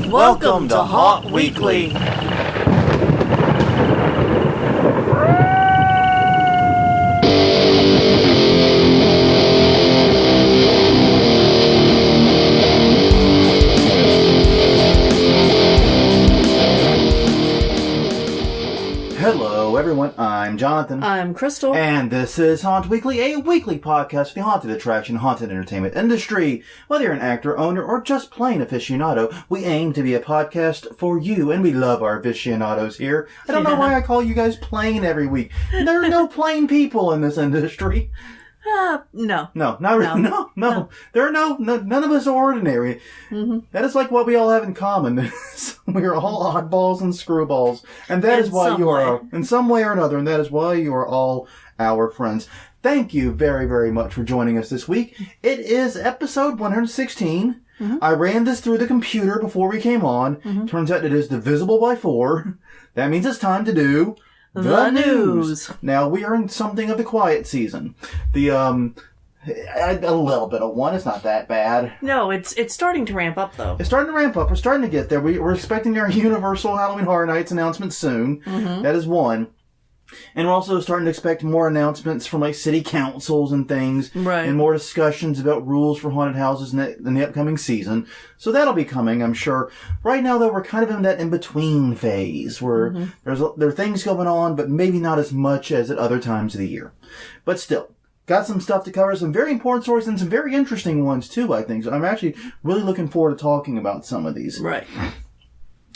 Welcome to Haunt Weekly. Hello everyone, I'm Jonathan. I'm Crystal. And this is Haunt Weekly, a weekly podcast for the haunted attraction, haunted entertainment industry. Whether you're an actor, owner, or just plain aficionado, we aim to be a podcast for you, and we love our aficionados here. I don't know why I call you guys plain every week. There are no plain people in this industry. No. No, not really. No. There are none of us are ordinary. Mm-hmm. That is like what we all have in common. We're all oddballs and screwballs. And that is why you are, in some way or another, and that is why you are all our friends. Thank you very, very much for joining us this week. It is episode 116. Mm-hmm. I ran this through the computer before we came on. Mm-hmm. Turns out it is divisible by 4. That means it's time to do the news. Now, we are in something of the quiet season. A little bit of one. It's not that bad. No, it's starting to ramp up, though. It's starting to ramp up. We're starting to get there. We're expecting our Universal Halloween Horror Nights announcement soon. Mm-hmm. That is one. And we're also starting to expect more announcements from, like, city councils and things. Right. And more discussions about rules for haunted houses in the upcoming season. So that'll be coming, I'm sure. Right now, though, we're kind of in that in-between phase where there are things going on, but maybe not as much as at other times of the year. But still, got some stuff to cover, some very important stories, and some very interesting ones, too, I think. So I'm actually really looking forward to talking about some of these. Right.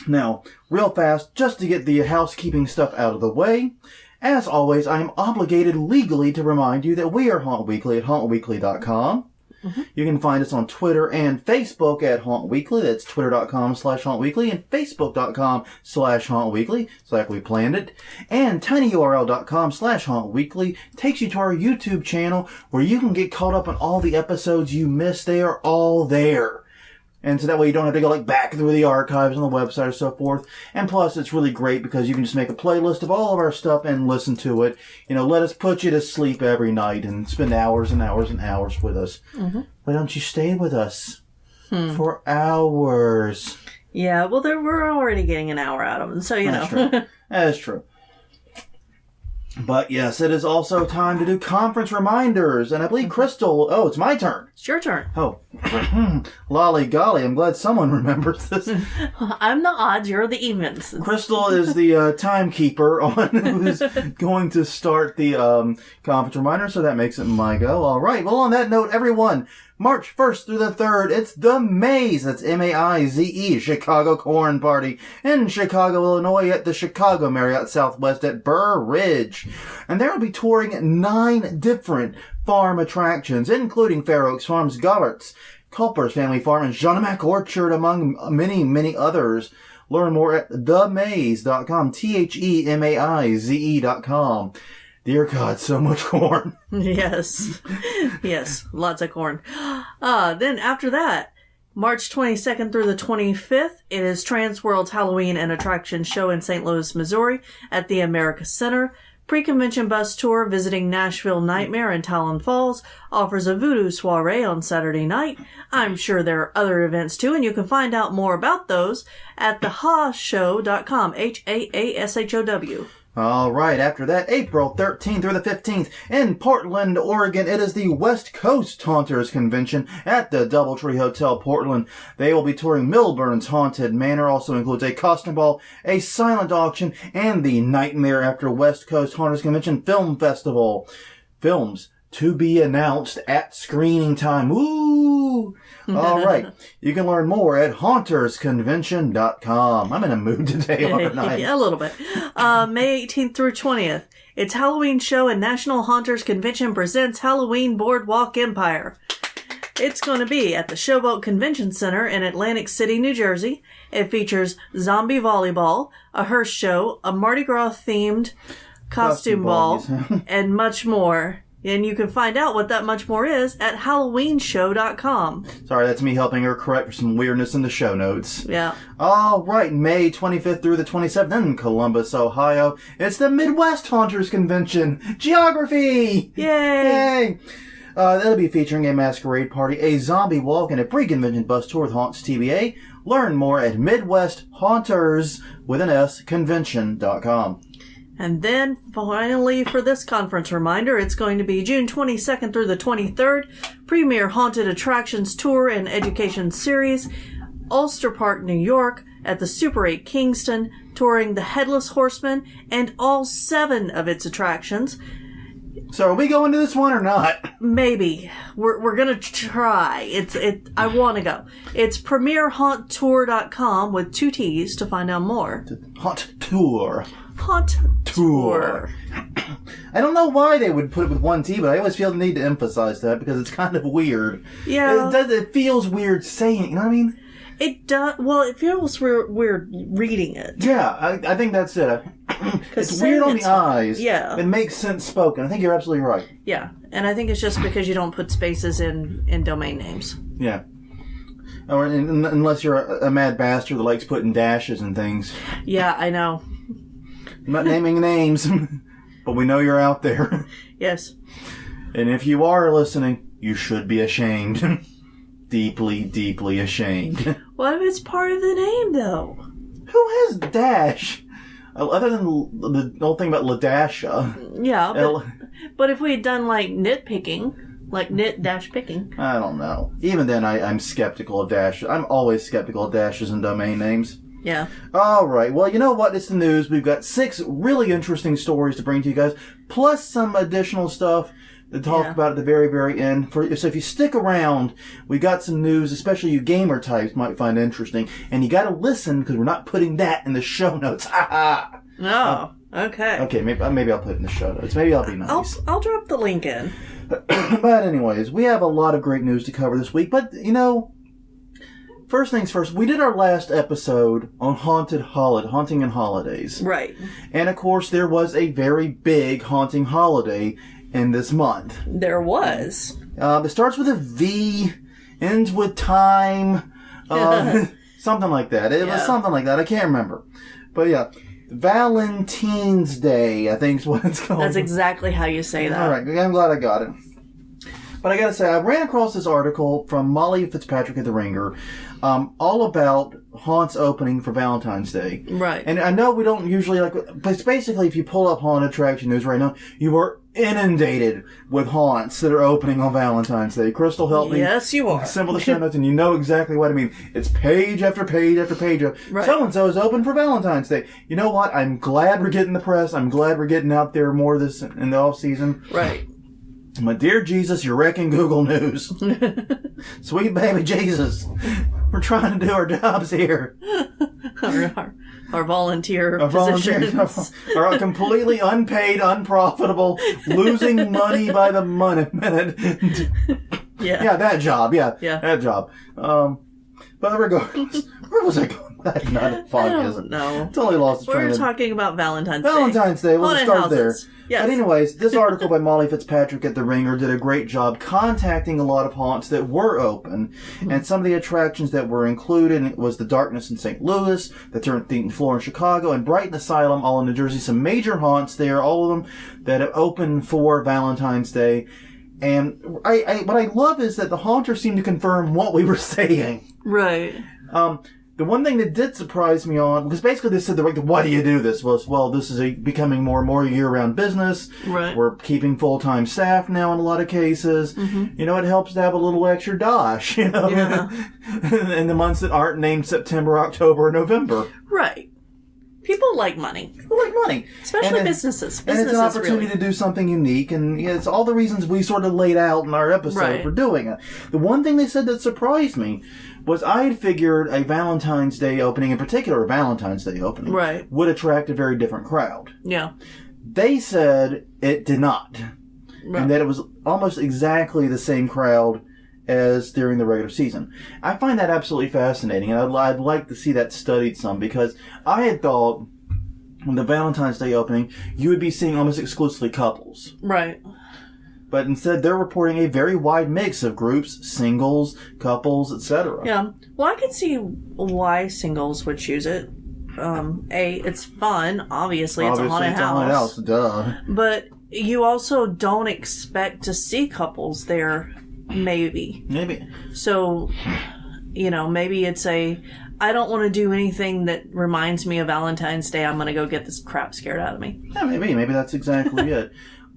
Now, real fast, just to get the housekeeping stuff out of the way, as always, I am obligated legally to remind you that we are Haunt Weekly at hauntweekly.com. Mm-hmm. You can find us on Twitter and Facebook at Haunt Weekly. That's twitter.com/hauntweekly and facebook.com/hauntweekly. It's like we planned it. And tinyurl.com/hauntweekly takes you to our YouTube channel where you can get caught up on all the episodes you missed. They are all there. And so that way you don't have to go back through the archives on the website or so forth. And plus it's really great because you can just make a playlist of all of our stuff and listen to it. Let us put you to sleep every night and spend hours and hours and hours with us. Mm-hmm. Why don't you stay with us for hours? Yeah, well, we're already getting an hour out of them, so That's true. That is true. But yes, it is also time to do conference reminders. And I believe Crystal, it's my turn. It's your turn. Oh, lolly golly, I'm glad someone remembers this. I'm the odds, you're the evens. Crystal is the timekeeper on who's going to start the conference reminder, so that makes it my go. All right, well, on that note, everyone, March 1st through the 3rd, it's the Maze, that's M-A-I-Z-E, Chicago Corn Party, in Chicago, Illinois, at the Chicago Marriott Southwest at Burr Ridge. And they will be touring 9 different farm attractions, including Fair Oaks Farms, Govertz, Culper's Family Farm, and Johnamack Orchard, among many, many others. Learn more at themaize.com, themaize.com. Dear God, so much corn. Yes. Yes, lots of corn. Then after that, March 22nd through the 25th, it is Transworld's Halloween and Attraction Show in St. Louis, Missouri at the America Center. Pre-convention bus tour visiting Nashville Nightmare in Talon Falls offers a voodoo soiree on Saturday night. I'm sure there are other events too, and you can find out more about those at thehaashow.com, HAASHOW. All right, after that, April 13th through the 15th in Portland, Oregon, it is the West Coast Haunters Convention at the Doubletree Hotel, Portland. They will be touring Milburn's Haunted Manor, also includes a costume ball, a silent auction, and the Nightmare After West Coast Haunters Convention Film Festival. Films to be announced at screening time. Ooh! All right. You can learn more at hauntersconvention.com. I'm in a mood today, aren't I? Yeah, a little bit. May 18th through 20th. It's Halloween Show and National Haunters Convention presents Halloween Boardwalk Empire. It's going to be at the Showboat Convention Center in Atlantic City, New Jersey. It features zombie volleyball, a hearse show, a Mardi Gras themed costume ball, and much more. And you can find out what that much more is at HalloweenShow.com. Sorry, that's me helping her correct for some weirdness in the show notes. Yeah. All right, May 25th through the 27th in Columbus, Ohio. It's the Midwest Haunters Convention. Geography! Yay! That'll be featuring a masquerade party, a zombie walk, and a pre-convention bus tour with Haunts TBA. Learn more at MidwestHaunters with an S convention.com. And then, finally, for this conference reminder, it's going to be June 22nd through the 23rd, Premier Haunted Attractions Tour and Education Series, Ulster Park, New York, at the Super 8 Kingston, touring the Headless Horseman and all 7 of its attractions. So are we going to this one or not? Maybe. We're gonna try. I want to go. It's premierhaunttour.com with 2 T's to find out more. Haunt Tour. Haunt Tour. I don't know why they would put it with 1 T, but I always feel the need to emphasize that because it's kind of weird. Yeah. It feels weird saying it, you know what I mean? It does. Well, it feels weird reading it. Yeah, I think that's it. It's weird on the eyes. Yeah. It makes sense spoken. I think you're absolutely right. Yeah, and I think it's just because you don't put spaces in domain names. Yeah. Or unless you're a mad bastard that likes putting dashes and things. Yeah, I know. I'm not naming names, but we know you're out there. Yes. And if you are listening, you should be ashamed. Deeply, deeply ashamed. What if it's part of the name, though? Who has dash? Other than the whole thing about Ladasha. Yeah, but if we had done, like, nitpicking, like nit-picking. I don't know. Even then, I'm skeptical of dashes. I'm always skeptical of dashes and domain names. Yeah. All right. Well, you know what? It's the news. We've got 6 really interesting stories to bring to you guys, plus some additional stuff to talk about at the very, very end. So if you stick around, we got some news, especially you gamer types might find interesting. And you got to listen because we're not putting that in the show notes. Oh, okay. Okay, maybe I'll put it in the show notes. Maybe I'll be nice. I'll drop the link in. But anyways, we have a lot of great news to cover this week. But, you know, first things first, we did our last episode on haunting and holidays. Right. And, of course, there was a very big haunting holiday in this month. There was. It starts with a V, ends with time, something like that. It was something like that. I can't remember. But yeah, Valentine's Day, I think is what it's called. That's exactly how you say that. All right, I'm glad I got it. But I gotta say, I ran across this article from Molly Fitzpatrick at The Ringer, all about haunts opening for Valentine's Day. Right. And I know we don't usually but it's basically if you pull up haunted attraction news right now, you are inundated with haunts that are opening on Valentine's Day. Crystal, help me. Yes, you are. Assemble the show notes and you know exactly what I mean. It's page after page after page of so-and-so is open for Valentine's Day. You know what? I'm glad we're getting the press. I'm glad we're getting out there more this in the off-season. Right. My dear Jesus, you're wrecking Google News. Sweet baby Jesus. We're trying to do our jobs here. Our volunteer positions. Our completely unpaid, unprofitable, losing money by the minute. Yeah, that job. Yeah, that job. But regardless, where was I going? That's not a fun, is it? No. It's only lost the train. We're talking about Valentine's Day. Valentine's Day. We'll Haunted start there. Yes. But anyways, this article by Molly Fitzpatrick at The Ringer did a great job contacting a lot of haunts that were open. And some of the attractions that were included was the Darkness in St. Louis, the 13th floor in Chicago, and Brighton Asylum, all in New Jersey. Some major haunts there, all of them that have opened for Valentine's Day. And what I love is that the haunters seem to confirm what we were saying. Right. The one thing that did surprise me on, because basically they said, why do you do this? Well, this is becoming more and more year-round business. Right. We're keeping full-time staff now in a lot of cases. Mm-hmm. You know, it helps to have a little extra dosh, you know, in the months that aren't named September, October, or November. Right. People like money. People like money. Especially businesses. And it's an opportunity to do something unique, and it's all the reasons we sort of laid out in our episode for doing it. The one thing they said that surprised me was I had figured a Valentine's Day opening, in particular a Valentine's Day opening, would attract a very different crowd. Yeah. They said it did not. Right. And that it was almost exactly the same crowd as during the regular season. I find that absolutely fascinating, and I'd like to see that studied some, because I had thought on the Valentine's Day opening, you would be seeing almost exclusively couples. Right. But instead, they're reporting a very wide mix of groups, singles, couples, etc. Yeah. Well, I can see why singles would choose it. It's fun. Obviously, it's a haunted house. Duh. But you also don't expect to see couples there, maybe. Maybe. So, maybe it's I don't want to do anything that reminds me of Valentine's Day. I'm going to go get this crap scared out of me. Yeah, maybe that's exactly it.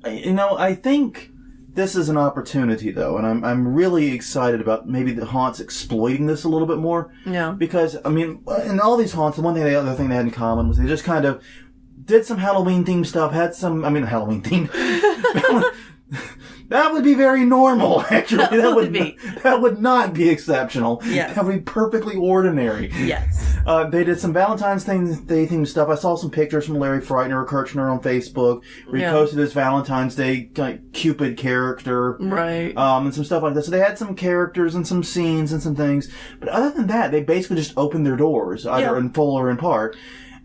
I think this is an opportunity, though, and I'm really excited about maybe the haunts exploiting this a little bit more. Yeah. Because, in all these haunts, the other thing they had in common was they just kind of did some Halloween-themed stuff, Halloween-themed. That would be very normal, actually. That would not be exceptional. Yes. That would be perfectly ordinary. Yes. They did some Valentine's Day themed stuff. I saw some pictures from Larry Freitner or Kirchner on Facebook. Where he posted his Valentine's Day Cupid character. Right. And some stuff like that. So they had some characters and some scenes and some things. But other than that, they basically just opened their doors, either in full or in part.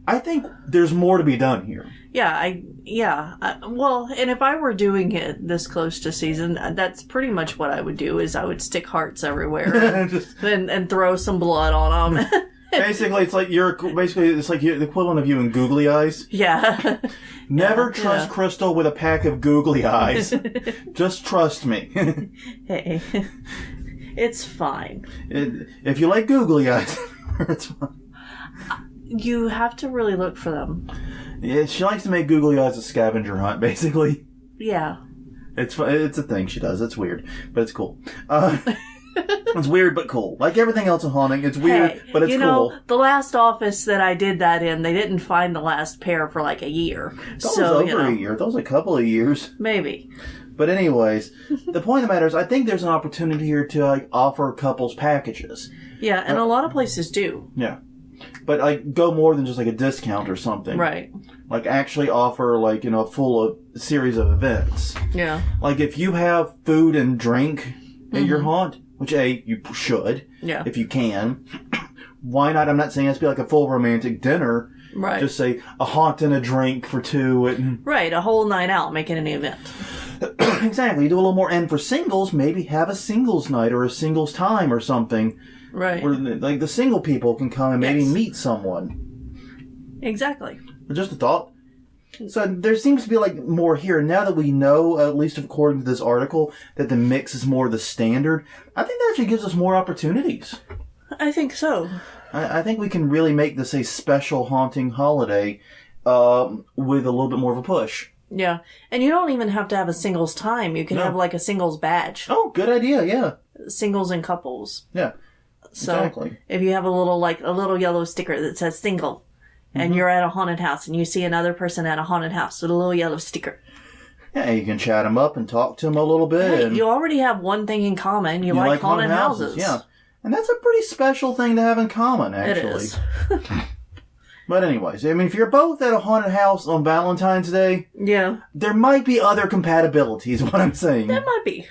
I think there's more to be done here. Well, and if I were doing it this close to season, that's pretty much what I would do, is I would stick hearts everywhere and throw some blood on them. Basically, it's like the equivalent of you in googly eyes. Yeah. Never trust Crystal with a pack of googly eyes. Just trust me. Hey. It's fine. If you like googly eyes, it's fine. You have to really look for them. Yeah, she likes to make googly eyes a scavenger hunt, basically. Yeah. It's a thing she does. It's weird, but it's cool. It's weird but cool. Like everything else in haunting, it's weird, but it's cool. The last office that I did that in, they didn't find the last pair for like a year. That was over a year. That was a couple of years. Maybe. But anyways, the point of the matter is, I think there's an opportunity here to offer couples packages. Yeah, and a lot of places do. Yeah. But go more than just a discount or something. Right. Actually offer a full series of events. Yeah. If you have food and drink at your haunt, which you should. Yeah. If you can. Why not? I'm not saying it has to be a full romantic dinner. Right. Just say a haunt and a drink for two. Right. A whole night out, make it an event. Exactly. You do a little more. And for singles, maybe have a singles night or a singles time or something. Right. Where the single people can come and maybe meet someone. Exactly. Just a thought. So there seems to be more here. Now that we know, at least according to this article, that the mix is more the standard, I think that actually gives us more opportunities. I think so. I think we can really make this a special haunting holiday with a little bit more of a push. Yeah. And you don't even have to have a singles time. You can have a singles badge. Oh, good idea, yeah. Singles and couples. Yeah. So exactly. If you have a little yellow sticker that says single, and you're at a haunted house, and you see another person at a haunted house with a little yellow sticker. Yeah, you can chat them up and talk to them a little bit. Hey, you already have one thing in common. You like haunted houses. Yeah. And that's a pretty special thing to have in common, actually. It is. But anyways, if you're both at a haunted house on Valentine's Day, there might be other compatibilities, what I'm saying. There might be.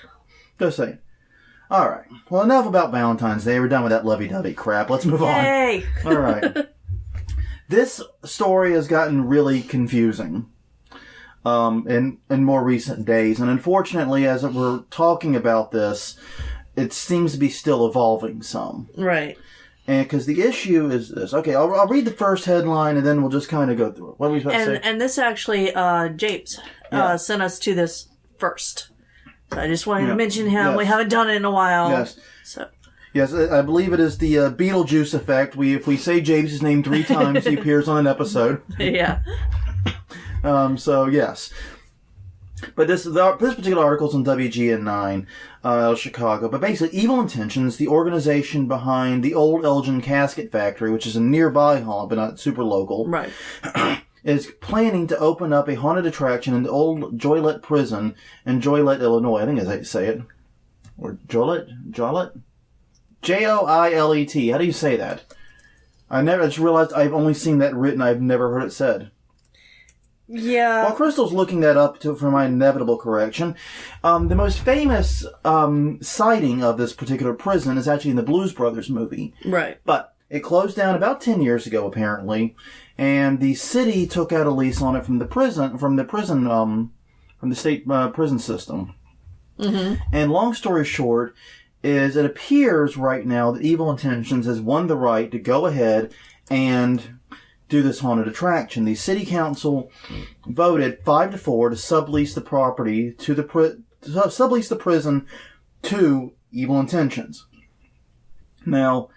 Just saying. All right. Well, enough about Valentine's Day. We're done with that lovey-dovey crap. Let's move on. Hey! All right. This story has gotten really confusing in more recent days. And unfortunately, as we're talking about this, it seems to be still evolving some. Right. And because the issue is this. Okay, I'll read the first headline and then we'll just kind of go through it. What are we supposed to say? And this actually, Japes sent us to this first. So I just wanted to mention him. Yes. We haven't done it in a while. Yes. So. Yes, I believe it is the Beetlejuice effect. If we say James' name 3 times, he appears on an episode. Yeah. So, yes. But this particular article is on WGN9 out of Chicago. But basically, Evil Intentions, the organization behind the Old Elgin Casket Factory, which is a nearby haunt, but not super local, right, is planning to open up a haunted attraction in the old Joilet prison in Joilet, Illinois. I think that's how you say it. Or Joilet? Joilet? Joilet. How do you say that? I just realized I've only seen that written. I've never heard it said. Yeah. While Crystal's looking that up for my inevitable correction, the most famous sighting of this particular prison is actually in the Blues Brothers movie. Right. But it closed down about 10 years ago, apparently, and the city took out a lease on it from the state prison system. Mm-hmm. And long story short, is it appears right now that Evil Intentions has won the right to go ahead and do this haunted attraction. The city council voted 5-4 to sublease the property to sublease the prison to Evil Intentions. Now,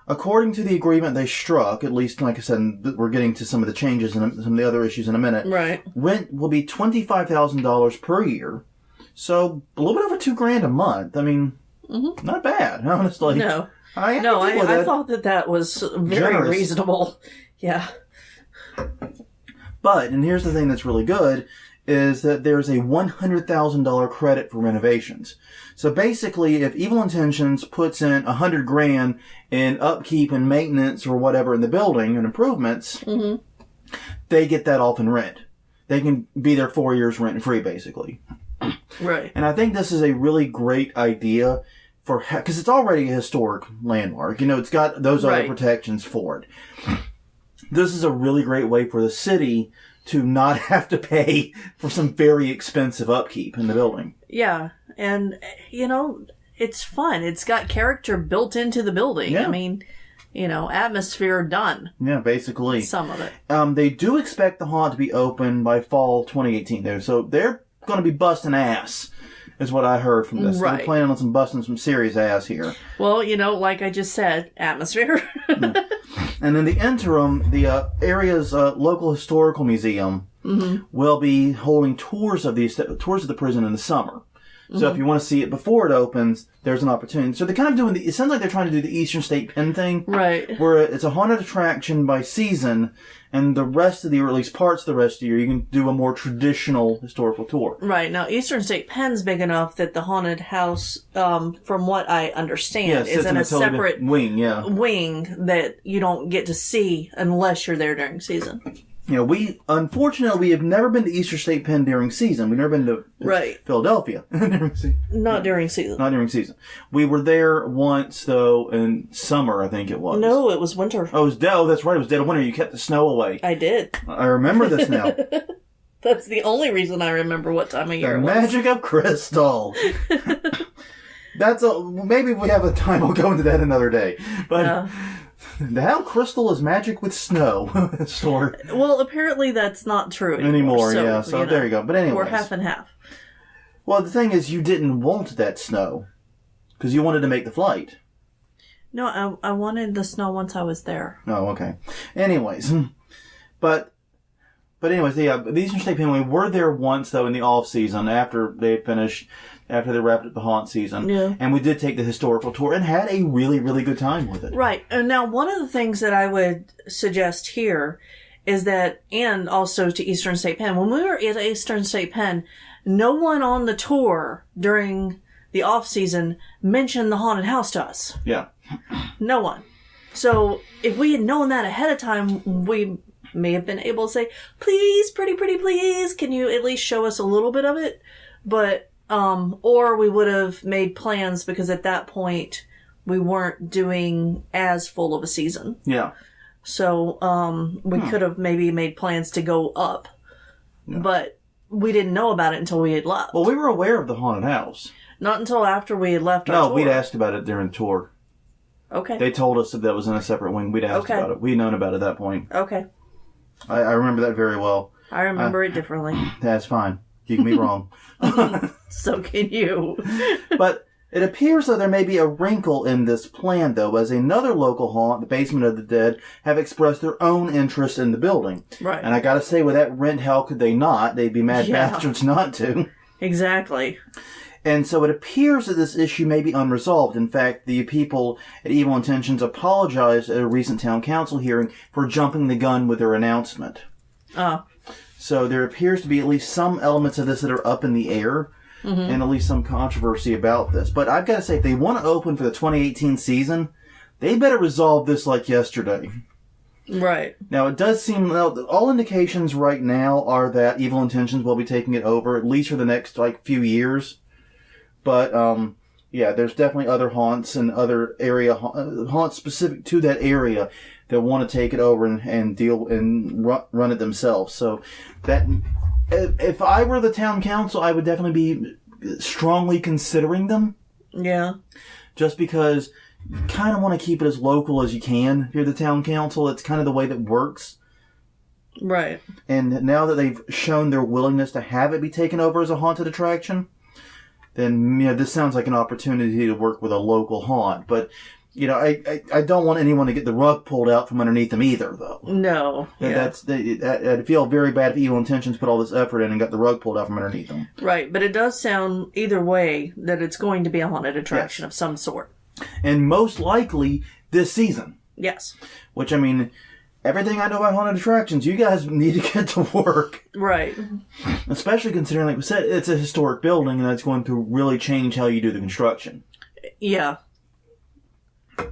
according to the agreement they struck, at least, like I said, we're getting to some of the changes and some of the other issues in a minute. Right. Rent will be $25,000 per year. So, a little bit over $2,000 a month. I mean, not bad, honestly. No. I thought that was very reasonable. Yeah. But, and here's the thing that's really good, is that there's a $100,000 credit for renovations. So basically, if Evil Intentions puts in $100,000 in upkeep and maintenance or whatever in the building and improvements, they get that off in rent. They can be there 4 years rent free, basically. Right. And I think this is a really great idea because it's already a historic landmark. You know, it's got those other protections for it. This is a really great way for the city to not have to pay for some very expensive upkeep in the building. Yeah. And, you know, it's fun. It's got character built into the building. Yeah. I mean, you know, atmosphere done. Yeah, basically. Some of it. They do expect the haunt to be open by fall 2018 there. So they're going to be busting ass, is what I heard from this. Right. They're planning on busting some serious ass here. Well, you know, like I just said, atmosphere. And in the interim, the area's local historical museum will be holding tours of the prison in the summer. So if you want to see it before it opens, there's an opportunity. So they're kind of doing it sounds like they're trying to do the Eastern State Pen thing. Right. Where it's a haunted attraction by season, and the rest of the year, or at least parts of the rest of the year, you can do a more traditional historical tour. Right. Now, Eastern State Pen's big enough that the haunted house, from what I understand, is in a separate wing, wing that you don't get to see unless you're there during season. You know, unfortunately, we have never been to Eastern State Pen during season. We've never been to Philadelphia during season. Not during season. Not during season. We were there once, though, in summer, I think it was. No, it was winter. Oh, that's right. It was dead of winter. You kept the snow away. I did. I remember this now. That's the only reason I remember what time of year it was. The magic of crystal. Maybe we have a time. We'll go into that another day. But... How crystal is magic with snow? Story. Well, apparently that's not true anymore. So there you go. But anyway, we're half and half. Well, the thing is, you didn't want that snow because you wanted to make the flight. No, I wanted the snow once I was there. Oh, okay. Anyways, but anyways, the Eastern State Pen, we were there once though in the off season after they wrapped up the haunt season. Yeah. And we did take the historical tour and had a really, really good time with it. Right. And now one of the things that I would suggest here is that, and also to Eastern State Pen, when we were at Eastern State Pen, no one on the tour during the off season mentioned the haunted house to us. Yeah. No one. So if we had known that ahead of time, we may have been able to say, please, pretty please, can you at least show us a little bit of it? But, or we would have made plans because at that point we weren't doing as full of a season. Yeah. So, we could have maybe made plans to go up, but we didn't know about it until we had left. Well, we were aware of the haunted house. Not until after we had left our tour. No, we'd asked about it during the tour. Okay. They told us that was in a separate wing. We'd asked about it. We'd known about it at that point. Okay. I remember that very well. I remember it differently. That's fine. You can be wrong. So can you. But it appears that there may be a wrinkle in this plan, though, as another local haunt, the Basement of the Dead, have expressed their own interest in the building. Right. And I gotta say, with that rent, how could they not? They'd be mad bastards not to. Exactly. And so it appears that this issue may be unresolved. In fact, the people at Evil Intentions apologized at a recent town council hearing for jumping the gun with their announcement. So there appears to be at least some elements of this that are up in the air, and at least some controversy about this. But I've got to say, if they want to open for the 2018 season, they better resolve this like yesterday. Right. Now, it does seem, all indications right now are that Evil Intentions will be taking it over, at least for the next, few years. But, there's definitely other haunts and other area, haunts specific to that area that want to take it over and deal and run it themselves. So, that, if I were the town council, I would definitely be strongly considering them. Yeah. Just because you kind of want to keep it as local as you can. If you're the town council, it's kind of the way that works. Right. And now that they've shown their willingness to have it be taken over as a haunted attraction, then this sounds like an opportunity to work with a local haunt. But I don't want anyone to get the rug pulled out from underneath them either, though. No. I'd feel very bad if Evil Intentions put all this effort in and got the rug pulled out from underneath them. Right, but it does sound either way that it's going to be a haunted attraction of some sort. And most likely this season. Yes. Which, I mean, everything I know about haunted attractions, you guys need to get to work. Right. Especially considering, like we said, it's a historic building and that's going to really change how you do the construction. Yeah.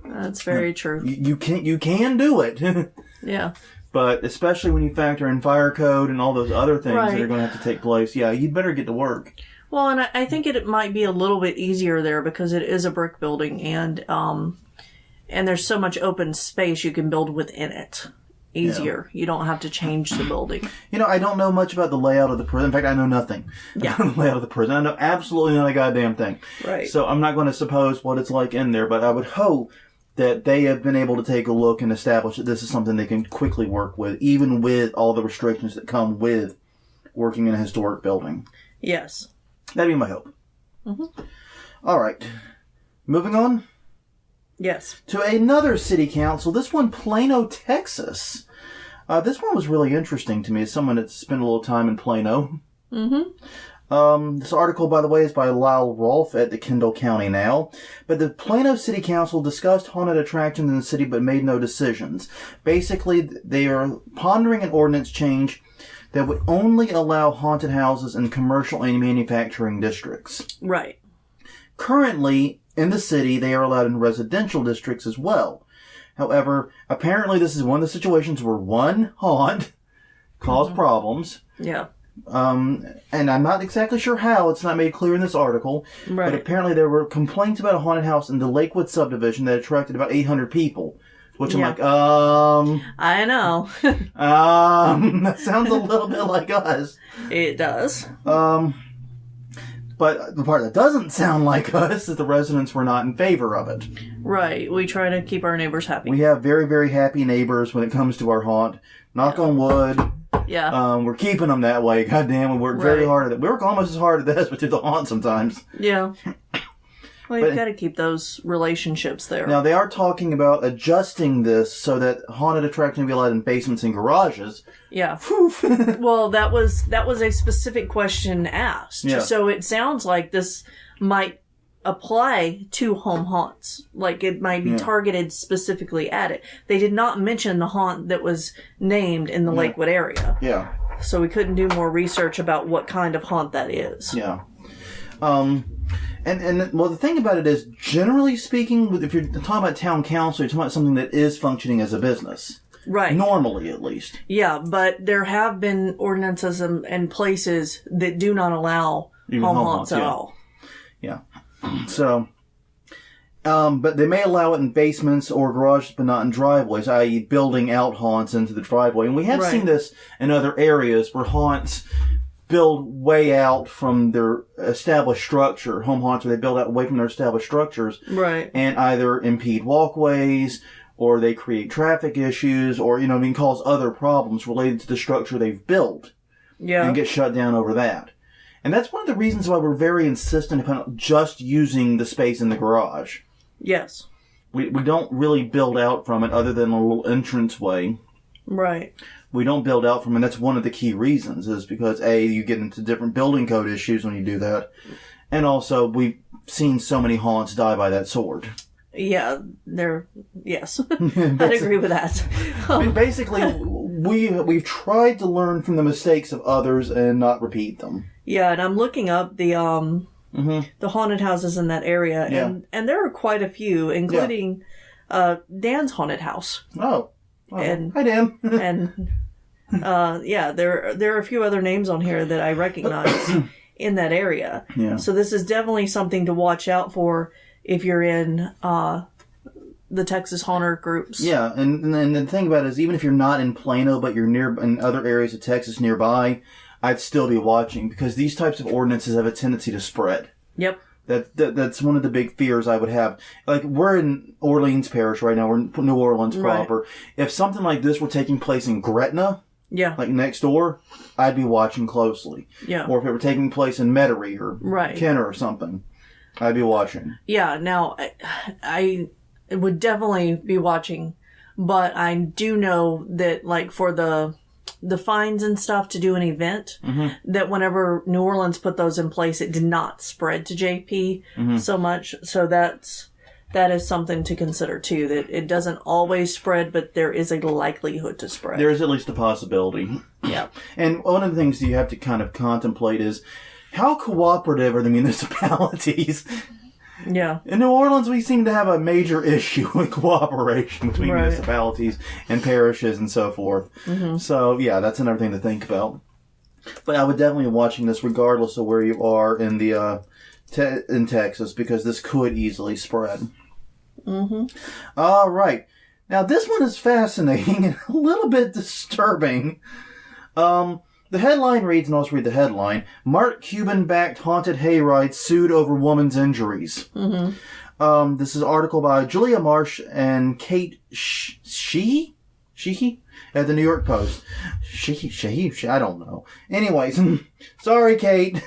That's very true. You can do it. Yeah. But especially when you factor in fire code and all those other things that are going to have to take place, you'd better get to work. Well, and I think it might be a little bit easier there because it is a brick building and there's so much open space you can build within it. Easier. Yeah. You don't have to change the building. I don't know much about the layout of the prison. In fact, I know nothing about the layout of the prison. I know absolutely not a goddamn thing. Right. So I'm not going to suppose what it's like in there, but I would hope that they have been able to take a look and establish that this is something they can quickly work with, even with all the restrictions that come with working in a historic building. Yes. That'd be my hope. Mm-hmm. All right. Moving on. Yes. To another city council, this one Plano, Texas. This one was really interesting to me as someone that's spent a little time in Plano. Mm-hmm. This article, by the way, is by Lyle Rolfe at the Kendall County Now. But the Plano City Council discussed haunted attractions in the city but made no decisions. Basically, they are pondering an ordinance change that would only allow haunted houses in commercial and manufacturing districts. Right. Currently, in the city, they are allowed in residential districts as well. However, apparently this is one of the situations where one haunt caused problems. Yeah. And I'm not exactly sure how. It's not made clear in this article. Right. But apparently there were complaints about a haunted house in the Lakewood subdivision that attracted about 800 people. Which I'm like, I know. That sounds a little bit like us. It does. But the part that doesn't sound like us is the residents were not in favor of it. Right. We try to keep our neighbors happy. We have very, very happy neighbors when it comes to our haunt. Knock on wood. Yeah. We're keeping them that way. God damn, we work very hard at it. We work almost as hard at this, but do the haunt sometimes. Yeah. Well, you've got to keep those relationships there. Now, they are talking about adjusting this so that haunted attractions can be allowed in basements and garages. Yeah. Well, that was a specific question asked. Yeah. So it sounds like this might apply to home haunts. Like it might be targeted specifically at it. They did not mention the haunt that was named in the Lakewood area. Yeah. So we couldn't do more research about what kind of haunt that is. Yeah. And well, the thing about it is, generally speaking, if you're talking about town council, you're talking about something that is functioning as a business. Right. Normally, at least. Yeah, but there have been ordinances and places that do not allow home haunts at all. Yeah. So, but they may allow it in basements or garages, but not in driveways, i.e. building out haunts into the driveway. And we have seen this in other areas where haunts build way out from their established structure. Home haunts where they build out away from their established structures. Right. And either impede walkways, or they create traffic issues, or, cause other problems related to the structure they've built. Yeah. And get shut down over that. And that's one of the reasons why we're very insistent upon just using the space in the garage. Yes. We don't really build out from it other than a little entranceway. Right. We don't build out from it. And that's one of the key reasons is because, A, you get into different building code issues when you do that. And also, we've seen so many haunts die by that sword. Yeah, yes. I'd agree with that. I mean, basically, we've tried to learn from the mistakes of others and not repeat them. Yeah, and I'm looking up the haunted houses in that area, and there are quite a few, including Dan's haunted house. Oh. And, hi, Dan. And there are a few other names on here that I recognize in that area. Yeah. So this is definitely something to watch out for if you're in the Texas Haunter groups. Yeah, and the thing about it is, even if you're not in Plano, but you're in other areas of Texas nearby, I'd still be watching, because these types of ordinances have a tendency to spread. Yep. That's one of the big fears I would have. Like, we're in Orleans Parish right now. We're in New Orleans proper. Right. If something like this were taking place in Gretna, like next door, I'd be watching closely. Yeah. Or if it were taking place in Metairie or Kenner or something, I'd be watching. Yeah. Now, I would definitely be watching. But I do know that, like, for the fines and stuff to do an event, that whenever New Orleans put those in place, it did not spread to JP so much. So that is something to consider too, that it doesn't always spread, but there is a likelihood to spread. There is at least a possibility. Yeah. And one of the things you have to kind of contemplate is how cooperative are the municipalities? Yeah. In New Orleans, we seem to have a major issue with cooperation between municipalities and parishes and so forth. So, yeah, that's another thing to think about. But I would definitely be watching this regardless of where you are in the in Texas, because this could easily spread. All right. Now, this one is fascinating and a little bit disturbing. The headline reads, and I'll just read the headline: Marked Cuban-Backed haunted hayride sued over woman's injuries. This is an article by Julia Marsh and Kate Sheehy at the New York Post. Sheehy, I don't know. Anyways, sorry, Kate.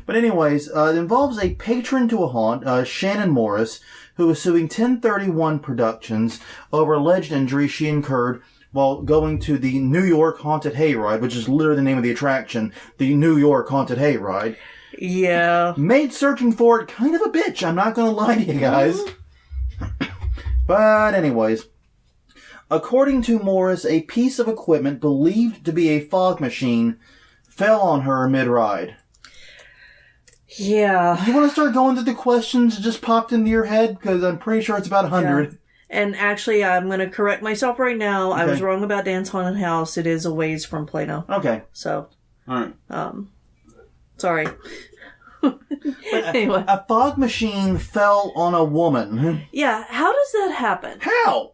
But anyways, it involves a patron to a haunt, Shannon Morris, who is suing 1031 Productions over alleged injuries she incurred while going to the New York Haunted Hayride, which is literally the name of the attraction, the New York Haunted Hayride. Yeah. Made searching for it kind of a bitch, I'm not going to lie to you guys. But anyways, according to Morris, a piece of equipment believed to be a fog machine fell on her mid-ride. Yeah. You want to start going through the questions that just popped into your head? Because I'm pretty sure it's about 100. Yeah. And actually, I'm going to correct myself right now. Okay. I was wrong about Dan's Haunted House. It is a ways from Plano. Okay. So. All right. Sorry. Anyway. A fog machine fell on a woman. Yeah. How does that happen? How?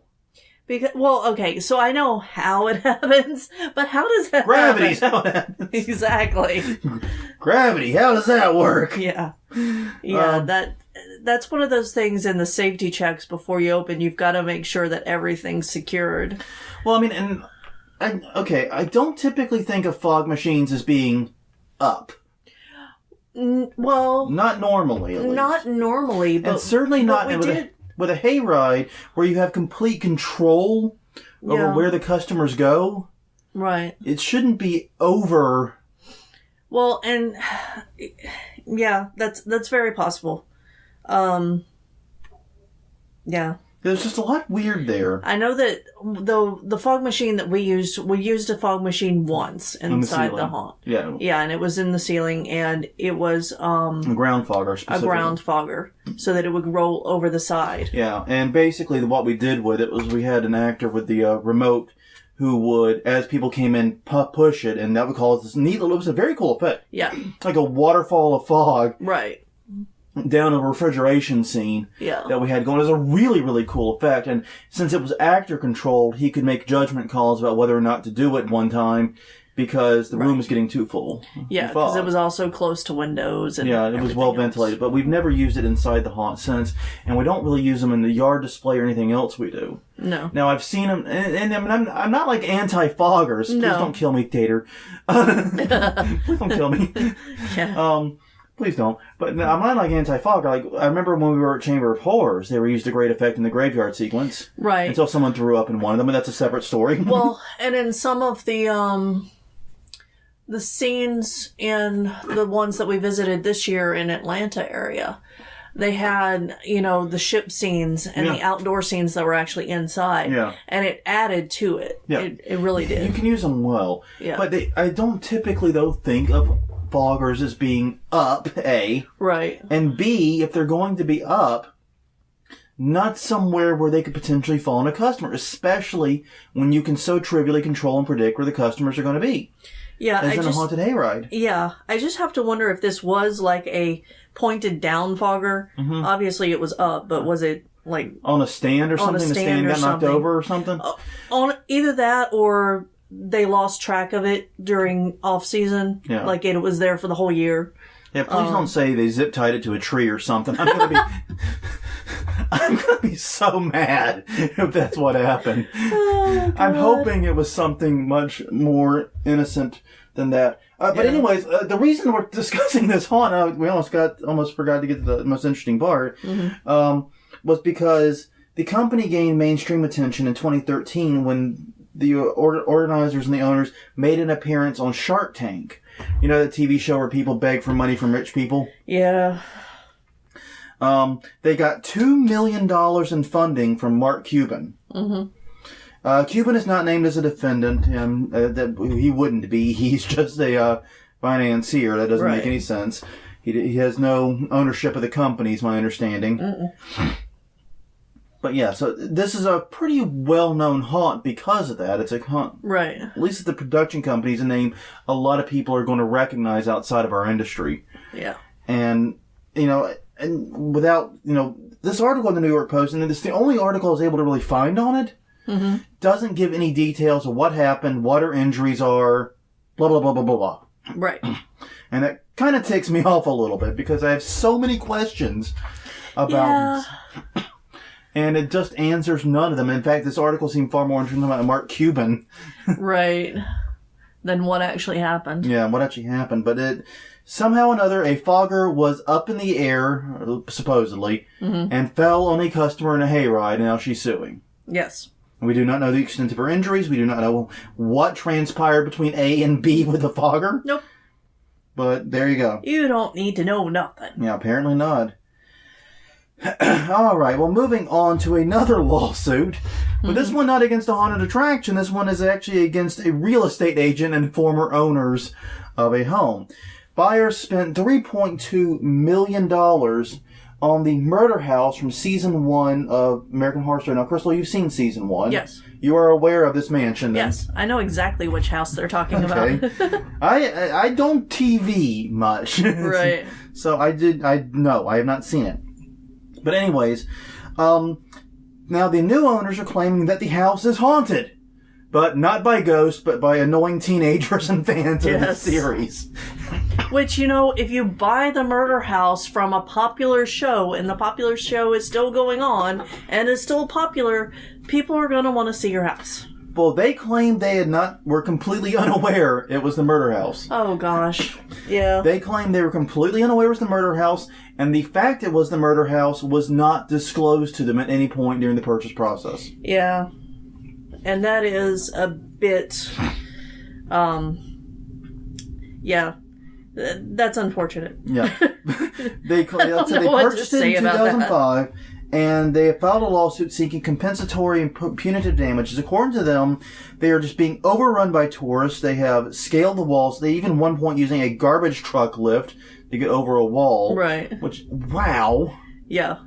Because, well, okay, so I know how it happens, but how does that Gravity's happen? how it happens. Exactly. Gravity, how does that work? Yeah. Yeah, that's one of those things in the safety checks before you open. You've got to make sure that everything's secured. Well, I mean, I don't typically think of fog machines as being up. Well... Not normally, at least. Not normally, but... And certainly not with a hayride where you have complete control over where the customers go. Right. It shouldn't be over. Well, and yeah, that's very possible. Yeah. There's just a lot weird there. I know that the fog machine that we used a fog machine once inside the haunt. Yeah. Yeah, and it was in the ceiling, and it was a ground fogger specifically. A ground fogger, so that it would roll over the side. Yeah, and basically what we did with it was we had an actor with the remote who would, as people came in, push it, and that would cause this neat little... It was a very cool effect. Yeah. Like a waterfall of fog. Right. Down a refrigeration scene that we had going. It was a really, really cool effect. And since it was actor controlled, he could make judgment calls about whether or not to do it one time because the room was getting too full. Yeah, because it was also close to windows. And it was well ventilated. But we've never used it inside the haunt since. And we don't really use them in the yard display or anything else we do. No. Now, I've seen them, and I'm not like anti-foggers. Please don't kill me, Tater. Please don't kill me. Yeah. Please don't. But I'm not like anti-fogger. Like, I remember when we were at Chamber of Horrors, they were used to great effect in the graveyard sequence. Right. Until someone threw up in one of them, but that's a separate story. Well, and in some of the scenes in the ones that we visited this year in Atlanta area, they had, the ship scenes and the outdoor scenes that were actually inside. Yeah. And it added to it. Yeah. It really did. You can use them well. Yeah. But I don't typically, though, think of foggers as being up, A. Right. And B, if they're going to be up, not somewhere where they could potentially fall on a customer, especially when you can so trivially control and predict where the customers are going to be. Yeah. As in a haunted hayride. Yeah. I just have to wonder if this was like a pointed down fogger. Mm-hmm. Obviously it was up, but was it like... On a stand or something? The stand got knocked over or something? On either that or... They lost track of it during off-season. Yeah. Like it was there for the whole year. Yeah, please don't say they zip-tied it to a tree or something. I'm gonna be so mad if that's what happened. Oh, I'm hoping it was something much more innocent than that. But anyways, the reason we're discussing this haunt, we almost forgot to get to the most interesting part, was because the company gained mainstream attention in 2013 when the organizers and the owners made an appearance on Shark Tank. You know, that TV show where people beg for money from rich people? Yeah. They got $2 million in funding from Mark Cuban. Mm-hmm. Cuban is not named as a defendant. That he wouldn't be. He's just a financier. That doesn't make any sense. He has no ownership of the company, is my understanding. Mm-mm. But yeah, so this is a pretty well-known haunt because of that. It's a haunt. Right. At least at the production companies, a name a lot of people are going to recognize outside of our industry. Yeah. And, you know, and without, you know, this article in the New York Post, and it's the only article I was able to really find on it, doesn't give any details of what happened, what her injuries are, blah, blah, blah, blah, blah, blah. Right. And that kind of ticks me off a little bit because I have so many questions about this. And it just answers none of them. In fact, this article seemed far more interesting about Mark Cuban. Right. Than what actually happened. Yeah, what actually happened. But it somehow or another, a fogger was up in the air, supposedly, and fell on a customer in a hayride, and now she's suing. Yes. We do not know the extent of her injuries. We do not know what transpired between A and B with the fogger. Nope. But there you go. You don't need to know nothing. Yeah, apparently not. All right, well, moving on to another lawsuit. But this one not against a haunted attraction. This one is actually against a real estate agent and former owners of a home. Buyers spent $3.2 million on the murder house from season 1 of American Horror Story. Now, Crystal, you've seen season 1. Yes. You are aware of this mansion, then? Yes, I know exactly which house they're talking about. I don't TV much. Right. So I have not seen it. But anyways, now the new owners are claiming that the house is haunted. But not by ghosts, but by annoying teenagers and fans of the series. Which, you know, if you buy the murder house from a popular show, and the popular show is still going on, and is still popular, people are going to want to see your house. Well, they claimed were completely unaware it was the murder house. Oh, gosh. Yeah. They claimed they were completely unaware it was the murder house, and the fact it was the murder house was not disclosed to them at any point during the purchase process. Yeah. And that is a bit, yeah, that's unfortunate. Yeah. They purchased it in 2005. And they have filed a lawsuit seeking compensatory and punitive damages. According to them, they are just being overrun by tourists. They have scaled the walls. They even one point using a garbage truck lift to get over a wall. Right. Which, wow. Yeah.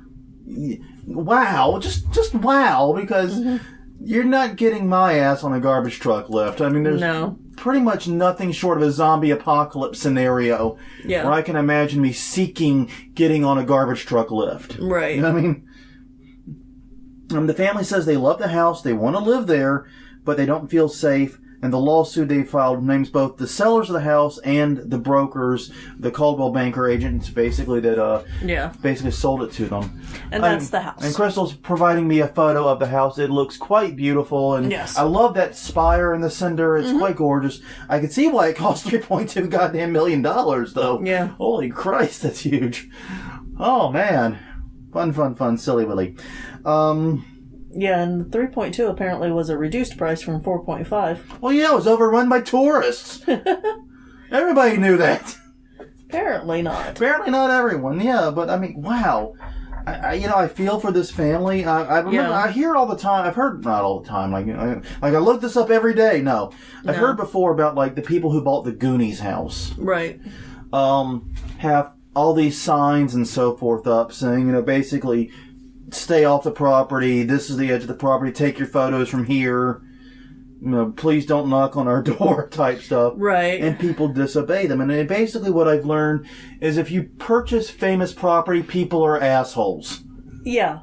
Wow. Just wow, because you're not getting my ass on a garbage truck lift. I mean, there's pretty much nothing short of a zombie apocalypse scenario where I can imagine me seeking getting on a garbage truck lift. Right. You know what I mean? The family says they love the house, they want to live there, but they don't feel safe. And the lawsuit they filed names both the sellers of the house and the brokers, the Caldwell Banker agents, basically basically sold it to them. And that's the house. And Crystal's providing me a photo of the house. It looks quite beautiful, and I love that spire in the center. It's quite gorgeous. I can see why it cost $3.2 goddamn million, though. Yeah. Holy Christ, that's huge. Oh man, fun, silly Willy. Yeah, and 3.2 apparently was a reduced price from 4.5. Well, yeah, it was overrun by tourists. Everybody knew that. Apparently not. Apparently not everyone, yeah, but I mean, wow. I feel for this family. I remember, I hear all the time, I've heard, not all the time, I look this up every day. No. I've heard before about, like, the people who bought the Goonies house. Right. Have all these signs and so forth up saying, basically, stay off the property. This is the edge of the property. Take your photos from here. Please don't knock on our door type stuff. Right. And people disobey them. And basically what I've learned is if you purchase famous property, people are assholes. Yeah.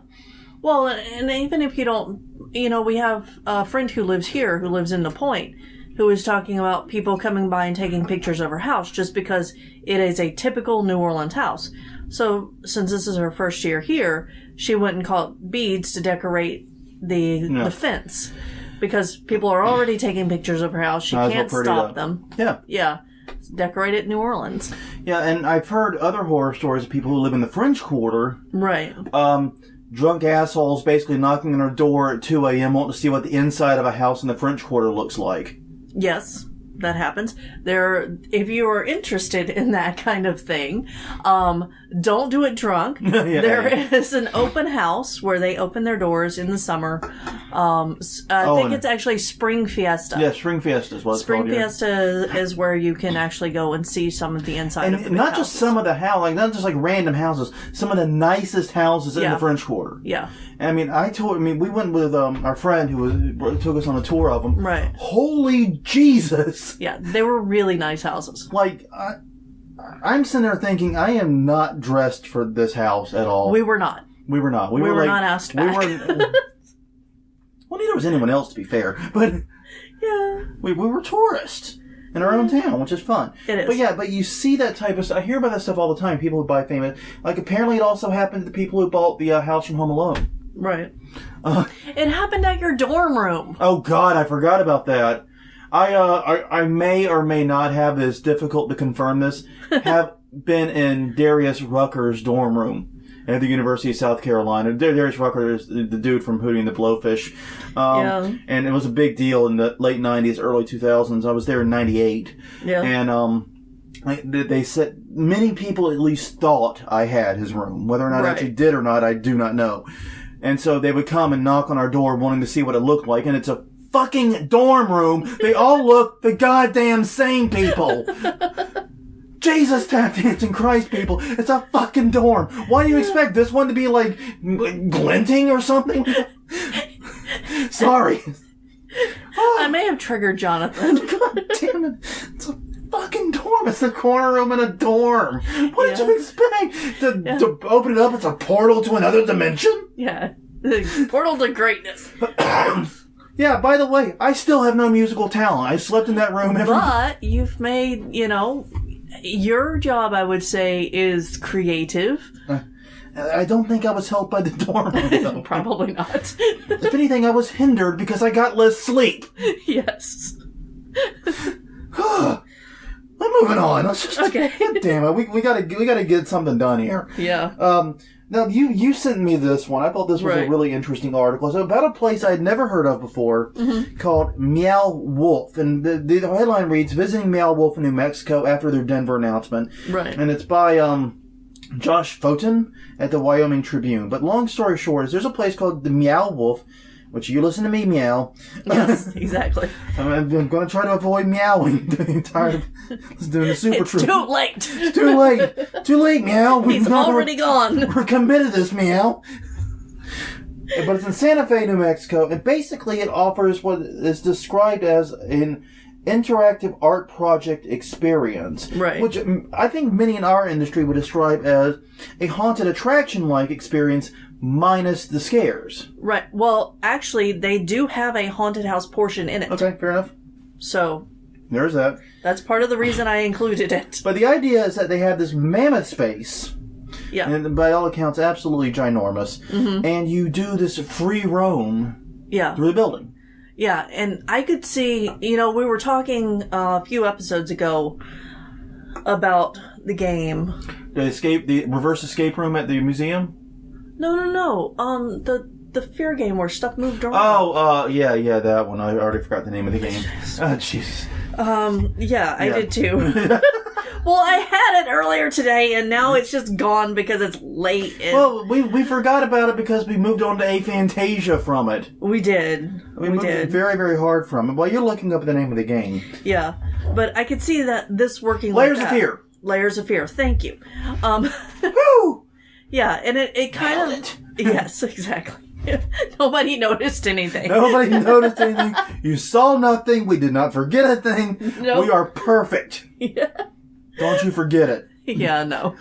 Well, and even if you don't, we have a friend who lives here, who lives in the Point, who is talking about people coming by and taking pictures of her house just because it is a typical New Orleans house. So, since this is her first year here, she went and caught beads to decorate the fence. Because people are already taking pictures of her house. She can't stop them. Yeah. Yeah. Decorate it in New Orleans. Yeah, and I've heard other horror stories of people who live in the French Quarter. Right. drunk assholes basically knocking on our door at 2 a.m. wanting to see what the inside of a house in the French Quarter looks like. Yes, that happens. If you are interested in that kind of thing, don't do it drunk. There is an open house where they open their doors in the summer. I think it's actually Spring Fiesta. Yeah, Spring Fiesta is what it's called. Spring Fiesta is where you can actually go and see some of the inside of the not houses. just some of the not just like random houses, some of the nicest houses in the French Quarter. Yeah. I mean, we went with our friend who took us on a tour of them. Right. Holy Jesus! Yeah, they were really nice houses. Like, I'm sitting there thinking, I am not dressed for this house at all. We were not. We were not. We were not asked back. Well, neither was anyone else, to be fair. But yeah, we were tourists in our own town, which is fun. It is. But you see that type of stuff. I hear about that stuff all the time. People who buy famous. Like, apparently it also happened to the people who bought the house from Home Alone. Right. It happened at your dorm room. Oh, God, I forgot about that. I may or may not have, it's difficult to confirm this, have been in Darius Rucker's dorm room at the University of South Carolina. Darius Rucker is the dude from Hootie and the Blowfish. And it was a big deal in the late 90s, early 2000s. I was there in 98. Yeah. And they said many people at least thought I had his room. Whether or not I actually did or not, I do not know. And so they would come and knock on our door wanting to see what it looked like. And it's a fucking dorm room. They all look the goddamn same, people. Jesus, tap dancing Christ, people. It's a fucking dorm. Why do you expect this one to be like glinting or something? Sorry. I may have triggered Jonathan. God damn it. It's a fucking dorm. It's the corner room in a dorm. What did you expect? To open it up, it's a portal to another dimension? Yeah. Portal to greatness. Yeah, by the way, I still have no musical talent. I slept in that room every... But you've made, your job, I would say, is creative. I don't think I was helped by the dorm room. Probably not. If anything, I was hindered because I got less sleep. Yes. I'm moving on. Let's just... Okay. God damn it. We gotta get something done here. Yeah. Now, you sent me this one. I thought this was a really interesting article. It's about a place I'd never heard of before called Meow Wolf. And the headline reads, Visiting Meow Wolf in New Mexico after their Denver announcement. Right. And it's by Josh Foten at the Wyoming Tribune. But long story short is there's a place called the Meow Wolf, which you listen to me meow. Yes, exactly. I'm going to try to avoid meowing. I'm tired of doing the super It's too late. It's too late. Too late, meow. He's already gone. We're committed to this, meow. But it's in Santa Fe, New Mexico, and basically it offers what is described as an interactive art project experience. Right. Which I think many in our industry would describe as a haunted attraction-like experience minus the scares. Right. Well, actually, they do have a haunted house portion in it. Okay, fair enough. So... there's that. That's part of the reason I included it. But the idea is that they have this mammoth space. Yeah. And by all accounts, absolutely ginormous. Mm-hmm. And you do this free roam through the building. Yeah, and I could see, we were talking a few episodes ago about the game. The reverse escape room at the museum? No. The fear game where stuff moved around. Oh, yeah, that one. I already forgot the name of the game. Oh, Jesus. Yeah, I did too. Well, I had it earlier today, and now it's just gone because it's late. And well, we forgot about it because we moved on to Aphantasia from it. We did. We moved very, very hard from it. While you're looking up the name of the game. Yeah, but I could see that this working Layers like of Fear. Layers of Fear. Thank you. Woo! Yeah, and it kind of... Yes, exactly. Nobody noticed anything. Nobody noticed anything. You saw nothing. We did not forget a thing. Nope. We are perfect. Yeah. Don't you forget it. Yeah, no.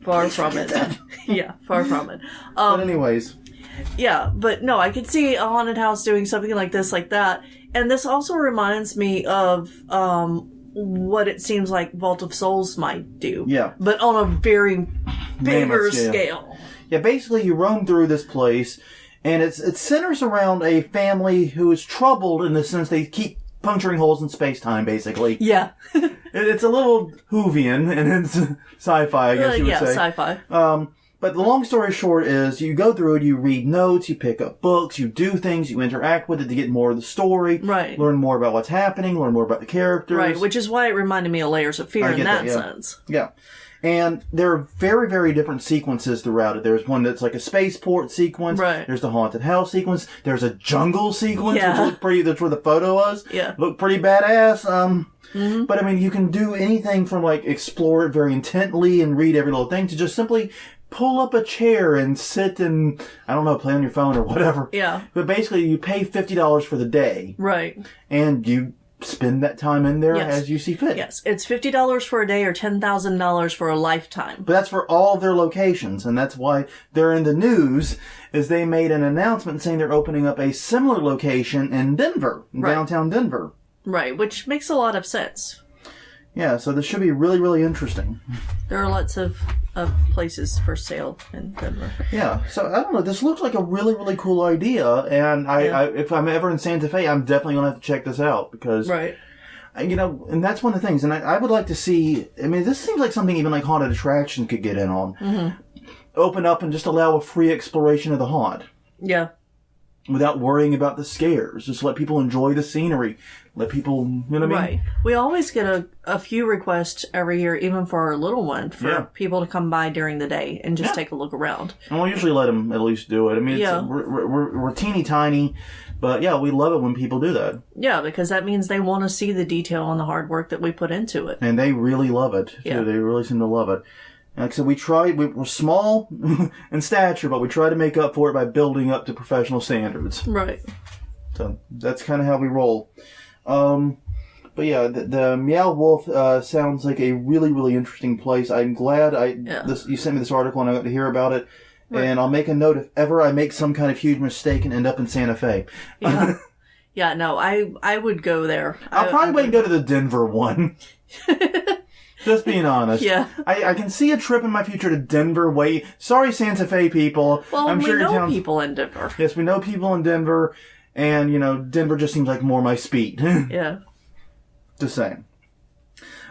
Far from it. Yeah, far from it. But anyways. Yeah, but no, I could see a haunted house doing something like this, like that. And this also reminds me of what it seems like Vault of Souls might do. Yeah. But on a very bigger scale. Yeah, basically you roam through this place, and it centers around a family who is troubled in the sense they keep puncturing holes in space-time, basically. Yeah. It's a little Whovian, and it's sci-fi, I guess you would say. Yeah, sci-fi. But the long story short is you go through it, you read notes, you pick up books, you do things, you interact with it to get more of the story. Right. Learn more about what's happening, learn more about the characters. Right, which is why it reminded me of Layers of Fear in that sense. Yeah. And there are very, very different sequences throughout it. There's one that's like a spaceport sequence. Right. There's the haunted house sequence. There's a jungle sequence, Yeah. which looked pretty, that's where the photo was. Yeah. Looked pretty badass. But I mean, you can do anything from like explore it very intently and read every little thing to just simply pull up a chair and sit and, I don't know, play on your phone or whatever. Yeah. But basically, you pay $50 for the day. Right. And you spend that time in there as you see fit. Yes. It's $50 for a day or $10,000 for a lifetime. But that's for all their locations, and that's why they're in the news, is they made an announcement saying they're opening up a similar location in Denver, in downtown Denver. Right, which makes a lot of sense. Yeah, so this should be really, really interesting. There are lots of places for sale in Denver. Yeah, so I don't know. This looks like a really, really cool idea, and I if I'm ever in Santa Fe, I'm definitely going to have to check this out because, you know, and that's one of the things. And I would like to see. I mean, this seems like something even like Haunted Attraction could get in on. Mm-hmm. Open up and just allow a free exploration of the haunt. Yeah. Without worrying about the scares. Just let people enjoy the scenery. Let people, you know what I mean? Right. We always get a few requests every year, even for our little one, for people to come by during the day and just take a look around. And we'll usually let them at least do it. I mean, we're teeny tiny, but yeah, we love it when people do that. Yeah, because that means they want to see the detail and the hard work that we put into it. And they really love it. Yeah. They really seem to love it. Like I said, we're small in stature, but we try to make up for it by building up to professional standards. Right. So that's kind of how we roll. But yeah, the Meow Wolf sounds like a really, really interesting place. I'm glad you sent me this article and I got to hear about it. Right. And I'll make a note if ever I make some kind of huge mistake and end up in Santa Fe. Yeah. Yeah, no, I would go there. I'll probably wait and go to the Denver one. Just being honest. Yeah. I can see a trip in my future to Denver. Sorry, Santa Fe people. Well, I'm sure we know people in Denver. Yes, we know people in Denver. And, you know, Denver just seems like more my speed. Yeah. Just saying.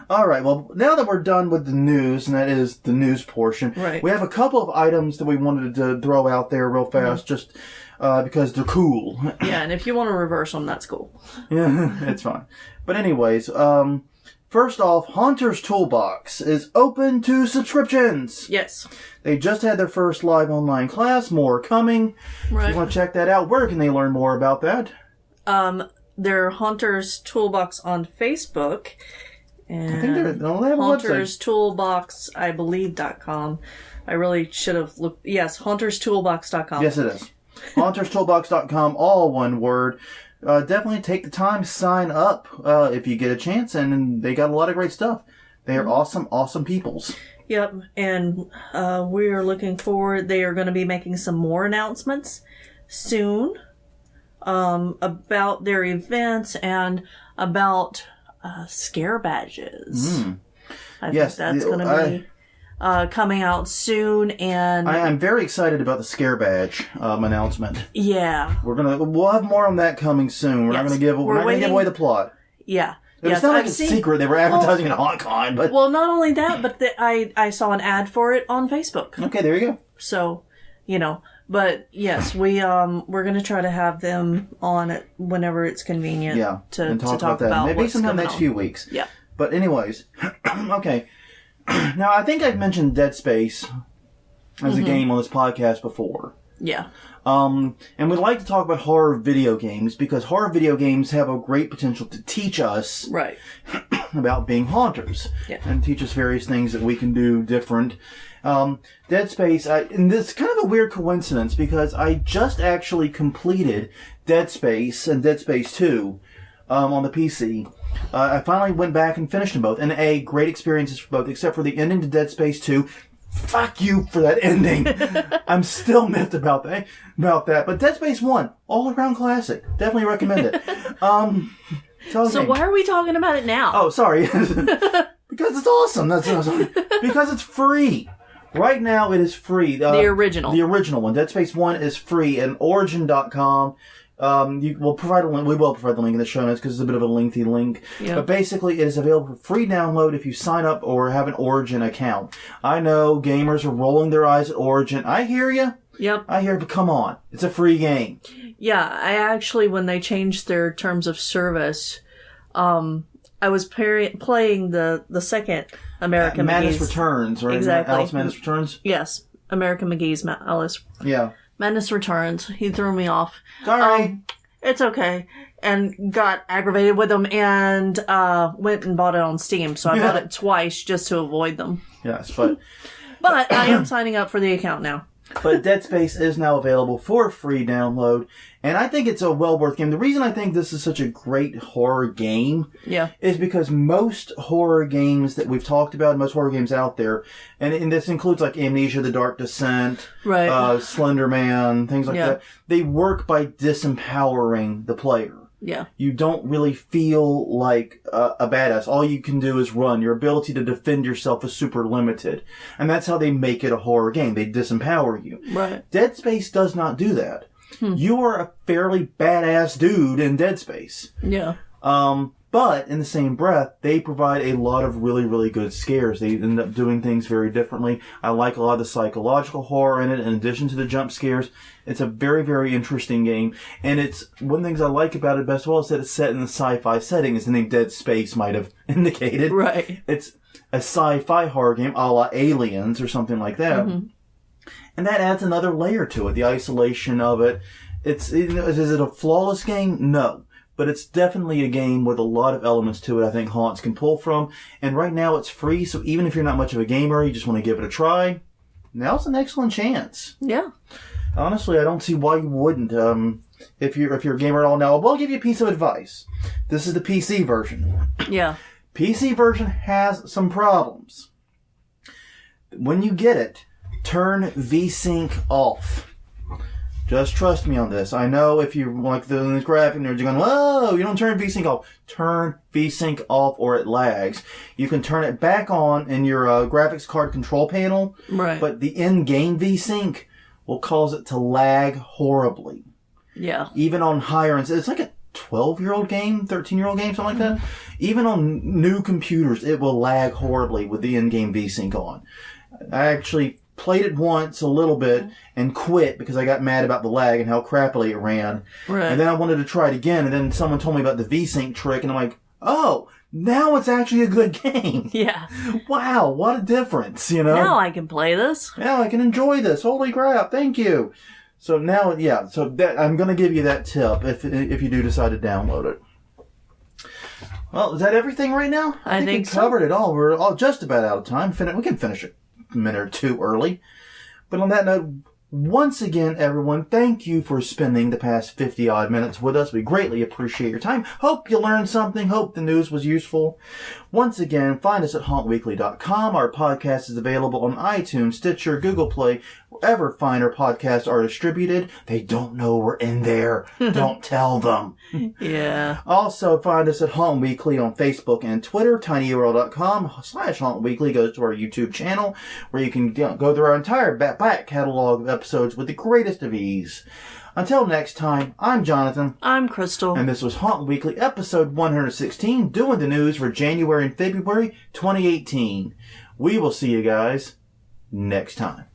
All right. Well, now that we're done with the news, and that is the news portion, we have a couple of items that we wanted to throw out there real fast, just because they're cool. Yeah, and if you want to reverse them, that's cool. Yeah, it's fine. But anyways, first off, Haunter's Toolbox is open to subscriptions. Yes. They just had their first live online class. More coming. Right. If you want to check that out, where can they learn more about that? They're Haunter's Toolbox on Facebook. And I think they have a Haunter's website. Toolbox, I believe.com. I really should have looked. Yes, HauntersToolbox.com. Yes, it is. HauntersToolbox.com, all one word. Definitely take the time to sign up if you get a chance, and they got a lot of great stuff. They are awesome, awesome peoples. Yep, and we are looking forward. They are going to be making some more announcements soon about their events and about scare badges. I think that's going to be coming out soon, and I'm very excited about the scare badge announcement. Yeah, we'll have more on that coming soon. We're not going to give away the plot. Yeah. It's not like it's secret. They were advertising at HauntCon, but not only that, but I saw an ad for it on Facebook. Okay, there you go. So, you know, but yes, we're going to try to have them on it whenever it's convenient. Yeah, to talk about that. Maybe sometime next few weeks. Yeah. But anyways, okay. Now I think I've mentioned Dead Space as a game on this podcast before. Yeah. And we'd like to talk about horror video games because horror video games have a great potential to teach us about being haunters and teach us various things that we can do different. Dead Space, and this is kind of a weird coincidence because I just actually completed Dead Space and Dead Space 2 on the PC. I finally went back and finished them both, and great experiences for both, except for the ending to Dead Space 2. Fuck you for that ending. I'm still miffed about that. But Dead Space 1, all around classic. Definitely recommend it. So why are we talking about it now? Oh, sorry. Because it's awesome. Because it's free. Right now it is free. The original. The original one. Dead Space 1 is free, and Origin.com We'll provide a link. We will provide the link in the show notes because it's a bit of a lengthy link. Yeah. But basically, it is available for free download if you sign up or have an Origin account. I know gamers are rolling their eyes at Origin. I hear you. Yep. I hear, but come on. It's a free game. Yeah, I actually, when they changed their terms of service, I was playing the second American Madness McGee's. Returns, right? Exactly. Alice Madness Returns? Yes. American McGee's Alice. Yeah. Madness Returns. He threw me off. Sorry. It's okay. And got aggravated with them and went and bought it on Steam. So I bought it twice just to avoid them. Yes, but... But I am signing up for the account now. But Dead Space is now available for free download, and I think it's a well worth game. The reason I think this is such a great horror game is because most horror games that we've talked about, most horror games out there, and this includes like Amnesia, The Dark Descent, Slender Man, things like that, they work by disempowering the player. Yeah. You don't really feel like a badass. All you can do is run. Your ability to defend yourself is super limited. And that's how they make it a horror game. They disempower you. Right. Dead Space does not do that. You are a fairly badass dude in Dead Space. Yeah. But in the same breath, they provide a lot of really, really good scares. They end up doing things very differently. I like a lot of the psychological horror in it, in addition to the jump scares. It's a very, very interesting game. And it's one of the things I like about it best of all is that it's set in a sci-fi setting, as the name Dead Space might have indicated. Right. It's a sci-fi horror game a la Aliens or something like that. Mm-hmm. And that adds another layer to it, the isolation of it. Is it a flawless game? No. But it's definitely a game with a lot of elements to it I think Haunts can pull from. And right now it's free, so even if you're not much of a gamer, you just want to give it a try, now's an excellent chance. Yeah. Honestly, I don't see why you wouldn't. If you're a gamer at all now, I'll give you a piece of advice. This is the PC version. Yeah. PC version has some problems. When you get it, turn VSync off. Just trust me on this. I know if you like the graphic nerds, you're going, whoa, you don't turn VSync off. Turn VSync off or it lags. You can turn it back on in your graphics card control panel. Right. But the in-game VSync will cause it to lag horribly. Yeah. Even on higher ends. It's like a 12-year-old game, 13-year-old game, something like that. Even on new computers, it will lag horribly with the in-game VSync on. I actually played it once a little bit and quit because I got mad about the lag and how crappily it ran. Right. And then I wanted to try it again, and then someone told me about the VSync trick, and I'm like, oh, now it's actually a good game. Yeah. Wow, what a difference, you know? Now I can play this. Now I can enjoy this. Holy crap, thank you. So now, yeah, so that I'm going to give you that tip if you do decide to download it. Well, is that everything right now? I think we covered it all. We're all just about out of time. We can finish it a minute or two early. But on that note, once again, everyone, thank you for spending the past 50-odd minutes with us. We greatly appreciate your time. Hope you learned something. Hope the news was useful. Once again, find us at hauntweekly.com. Our podcast is available on iTunes, Stitcher, Google Play, wherever finer podcasts are distributed. They don't know we're in there. Don't tell them. Yeah. Also, find us at Haunt Weekly on Facebook and Twitter. tinyurl.com/Haunt Weekly goes to our YouTube channel, where you can go through our entire back catalog of episodes with the greatest of ease. Until next time, I'm Jonathan. I'm Crystal. And this was Haunt Weekly, episode 116, doing the news for January and February 2018. We will see you guys next time.